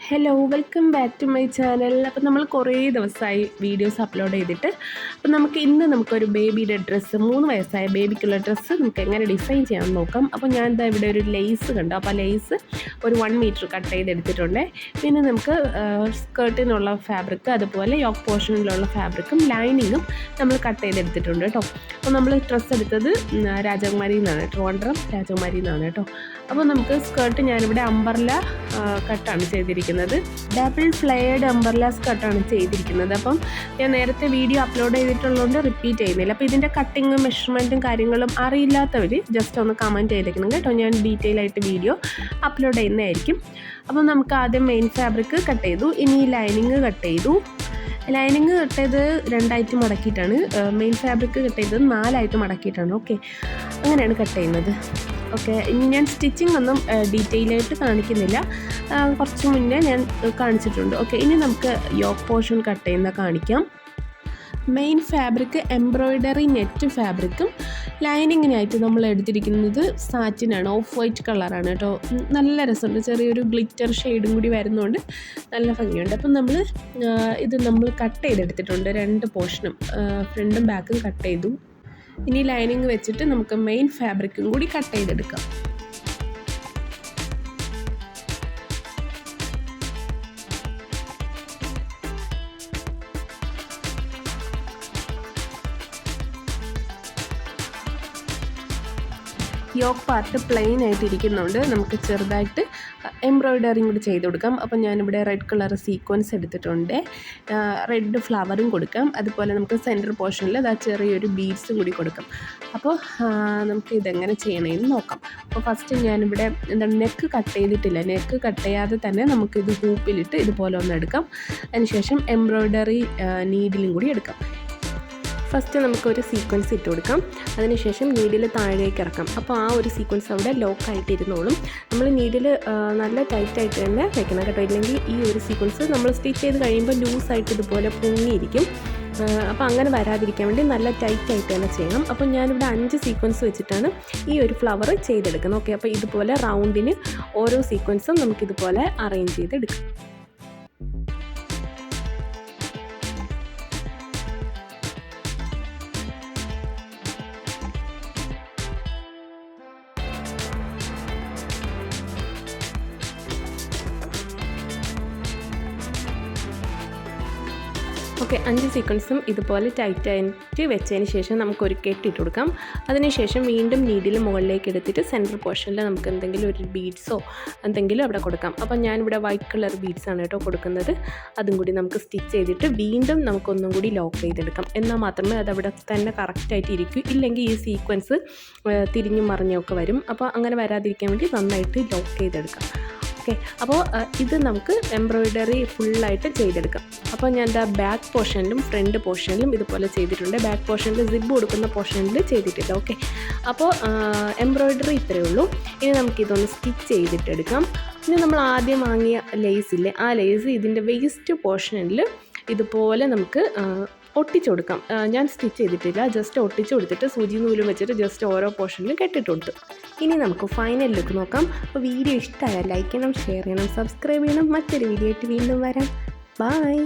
Hello welcome back to my channel. അപ്പോൾ നമ്മൾ കുറേ ദിവസമായി വീഡിയോസ് അപ്ലോഡ് ചെയ്തിട്ട് അപ്പോൾ നമുക്കൊരു ബേബിയുടെ ഡ്രസ്സ് 3 വയസ്സായ ബേബിക്കുള്ള ഡ്രസ്സ് നമുക്ക് എങ്ങനെ ഡിസൈൻ ചെയ്യാമെന്ന് നോക്കാം. അപ്പോൾ ഞാൻ എന്താ ഇവിടെ ഒരു ലേസ് കണ്ടു. അപ്പോൾ ആ ലേസ് ഒരു 1 മീറ്റർ കട്ട് ചെയ്തെടുത്തിട്ടുണ്ട്. പിന്നെ നമുക്ക് സ്കേർട്ടിനുള്ള ഫാബ്രിക്, അതുപോലെ യോക്ക് പോർഷനിലുള്ള ഫാബ്രിക്കും ലൈനിങ്ങും നമ്മൾ കട്ട് ചെയ്തെടുത്തിട്ടുണ്ട് കേട്ടോ. അപ്പോൾ നമ്മൾ ഡ്രസ്സ് എടുത്തത് രാജകുമാരിയിൽ നിന്നാണ്, ട്രിവാൻഡ്രം രാജകുമാരിയിൽ നിന്നാണ് കേട്ടോ. അപ്പോൾ നമുക്ക് സ്കേർട്ട് ഞാനിവിടെ അംബർല കട്ടാണ് ചെയ്തിരിക്കുന്നത്, ഡബിൾ ഫ്ലെയർഡ് അംബർല സ്കർട്ടാണ് ചെയ്തിരിക്കുന്നത്. അപ്പം ഞാൻ നേരത്തെ വീഡിയോ അപ്ലോഡ് ചെയ്തിട്ടുള്ളതുകൊണ്ട് റിപ്പീറ്റ് ചെയ്യുന്നില്ല. അപ്പോൾ ഇതിൻ്റെ കട്ടിങ്ങും മെഷർമെൻറ്റും കാര്യങ്ങളും അറിയില്ലാത്തവർ ജസ്റ്റ് ഒന്ന് കമൻറ്റ് ചെയ്തേക്കണം കേട്ടോ. ഞാൻ ഡീറ്റെയിൽ ആയിട്ട് വീഡിയോ അപ്ലോഡ് ചെയ്യുന്നതായിരിക്കും. അപ്പം നമുക്ക് ആദ്യം മെയിൻ ഫാബ്രിക് കട്ട് ചെയ്തു, ഇനി ലൈനിങ് കട്ട് ചെയ്തു. ലൈനിങ് കട്ട് ചെയ്ത് 2ആയിട്ട് മടക്കിയിട്ടാണ്, മെയിൻ ഫാബ്രിക് കട്ട് ചെയ്തത് 4ആയിട്ട് മടക്കിയിട്ടാണ്. ഓക്കെ, അങ്ങനെയാണ് കട്ട് ചെയ്യുന്നത്. ഓക്കെ, ഇനി ഞാൻ സ്റ്റിച്ചിങ് ഒന്നും ഡീറ്റെയിൽ ആയിട്ട് കാണിക്കുന്നില്ല, കുറച്ച് മുന്നേ ഞാൻ കാണിച്ചിട്ടുണ്ട്. ഓക്കെ, ഇനി നമുക്ക് യോക്ക് പോർഷൻ കട്ട് ചെയ്യുന്ന കാണിക്കാം. മെയിൻ ഫാബ്രിക് എംബ്രോയ്ഡറി നെറ്റ് ഫാബ്രിക്കും ലൈനിങ്ങിനായിട്ട് നമ്മൾ എടുത്തിരിക്കുന്നത് സാറ്റിനാണ്, ഓഫ് വൈറ്റ് കളറാണ് കേട്ടോ. നല്ല രസമുണ്ട്, ചെറിയൊരു ഗ്ലിറ്റർ ഷെയ്ഡും കൂടി വരുന്നതുകൊണ്ട് നല്ല ഭംഗിയുണ്ട്. അപ്പം നമ്മൾ കട്ട് ചെയ്തെടുത്തിട്ടുണ്ട് 2 പോർഷനും, ഫ്രണ്ടും ബാക്കും കട്ട് ചെയ്തു. ഇനി ലൈനിങ് വെച്ചിട്ട് നമുക്ക് മെയിൻ ഫാബ്രിക്കും കൂടി കട്ട് ചെയ്തെടുക്കാം. യോക്ക് പാർട്ട് പ്ലെയിൻ ആയിട്ട് ഇരിക്കുന്നുണ്ട്, നമുക്ക് ചെറുതായിട്ട് എംബ്രോയ്ഡറിയും കൂടി ചെയ്ത് കൊടുക്കാം. അപ്പോൾ ഞാനിവിടെ റെഡ് കളർ സീക്വൻസ് എടുത്തിട്ടുണ്ട്, റെഡ് ഫ്ലവറും കൊടുക്കാം. അതുപോലെ നമുക്ക് സെൻറ്റർ പോർഷനിൽ ചെറിയൊരു ബീഡ്സും കൂടി കൊടുക്കാം. അപ്പോൾ നമുക്ക് ഇതെങ്ങനെ ചെയ്യണമെന്ന് നോക്കാം. അപ്പോൾ ഫസ്റ്റ് ഞാനിവിടെ നെക്ക് കട്ട് ചെയ്തിട്ടില്ല, നെക്ക് കട്ട് ചെയ്യാതെ തന്നെ നമുക്കിത് ഹൂപ്പിലിട്ട് ഇതുപോലെ ഒന്ന് എടുക്കാം. അതിനുശേഷം എംബ്രോയ്ഡറി നീഡിലും കൂടി എടുക്കാം. ഫസ്റ്റ് നമുക്കൊരു സീക്വൻസ് ഇട്ട് കൊടുക്കാം, അതിനുശേഷം നീഡിൽ താഴേക്ക് ഇറക്കാം. അപ്പോൾ ആ ഒരു സീക്വൻസ് അവിടെ ലോക്കായിട്ടിരുന്നോളും. നമ്മൾ നീഡിൽ നല്ല ടൈറ്റായിട്ട് തന്നെ വെക്കണം കേട്ടോ, ഇല്ലെങ്കിൽ ഈ ഒരു സീക്വൻസ് നമ്മൾ സ്റ്റിച്ച് ചെയ്ത് കഴിയുമ്പോൾ ലൂസായിട്ട് ഇതുപോലെ പൊങ്ങിയിരിക്കും. അപ്പോൾ അങ്ങനെ വരാതിരിക്കാൻ വേണ്ടി നല്ല ടൈറ്റായിട്ട് തന്നെ ചെയ്യണം. അപ്പോൾ ഞാനിവിടെ 5 സീക്വൻസ് വെച്ചിട്ടാണ് ഈ ഒരു ഫ്ലവർ ചെയ്തെടുക്കുന്നത്. ഓക്കെ, അപ്പോൾ ഇതുപോലെ റൗണ്ടിന് ഓരോ സീക്വൻസും നമുക്കിതുപോലെ അറേഞ്ച് ചെയ്തെടുക്കാം. ഓക്കെ, 5 സീക്വൻസും ഇതുപോലെ ടൈറ്റായിട്ട് വെച്ചതിന് ശേഷം നമുക്കൊരു കെട്ടിട്ട് കൊടുക്കാം. അതിനുശേഷം വീണ്ടും നീഡിൽ മുകളിലേക്ക് എടുത്തിട്ട് സെൻറ്റർ പോർഷനിൽ നമുക്ക് എന്തെങ്കിലും ഒരു ബീഡ്സോ എന്തെങ്കിലും അവിടെ കൊടുക്കാം. അപ്പോൾ ഞാനിവിടെ വൈറ്റ് കളർ ബീഡ്സാണ് കേട്ടോ കൊടുക്കുന്നത്. അതും കൂടി നമുക്ക് സ്റ്റിച്ച് ചെയ്തിട്ട് വീണ്ടും നമുക്കൊന്നും കൂടി ലോക്ക് ചെയ്തെടുക്കാം. എന്നാൽ മാത്രമേ അതവിടെ തന്നെ കറക്റ്റായിട്ട് ഇരിക്കൂ, ഇല്ലെങ്കിൽ ഈ സീക്വൻസ് തിരിഞ്ഞും മറിഞ്ഞൊക്കെ വരും. അപ്പോൾ അങ്ങനെ വരാതിരിക്കാൻ വേണ്ടി നന്നായിട്ട് ലോക്ക് ചെയ്തെടുക്കാം. ഓക്കെ, അപ്പോൾ ഇത് നമുക്ക് എംബ്രോയ്ഡറി ഫുള്ളായിട്ട് ചെയ്തെടുക്കാം. അപ്പോൾ ഞാൻ ബാക്ക് പോർഷനിലും ഫ്രണ്ട് പോർഷനിലും ഇതുപോലെ ചെയ്തിട്ടുണ്ട്. ബാക്ക് പോർഷനിൽ സിബ് കൊടുക്കുന്ന പോർഷനിൽ ചെയ്തിട്ടില്ല. ഓക്കെ, അപ്പോൾ എംബ്രോയ്ഡറി ഇത്രയേ ഉള്ളൂ. ഇനി നമുക്കിതൊന്ന് സ്റ്റിച്ച് ചെയ്തിട്ടെടുക്കാം. ഇനി നമ്മൾ ആദ്യം വാങ്ങിയ ലേസില്ലേ, ആ ലേസ് ഇതിൻ്റെ വേസ്റ്റ് പോർഷനിൽ ഇതുപോലെ നമുക്ക് ഒട്ടിച്ചു കൊടുക്കാം. ഞാൻ സ്റ്റിച്ച് ചെയ്തിട്ടില്ല, ജസ്റ്റ് ഒട്ടിച്ചു കൊടുത്തിട്ട് സൂചി നൂലും വെച്ചിട്ട് ജസ്റ്റ് ഓരോ പോർഷനിലും കെട്ടിട്ട് കൊടുത്തു. ഇനി നമുക്ക് ഫൈനൽ ലുക്ക് നോക്കാം. അപ്പോൾ വീഡിയോ ഇഷ്ടമായാൽ ലൈക്ക് ചെയ്യണം, ഷെയർ ചെയ്യണം, സബ്സ്ക്രൈബ് ചെയ്യണം. മറ്റൊരു വീഡിയോ ആയിട്ട് വീണ്ടും വരാം. ബൈ.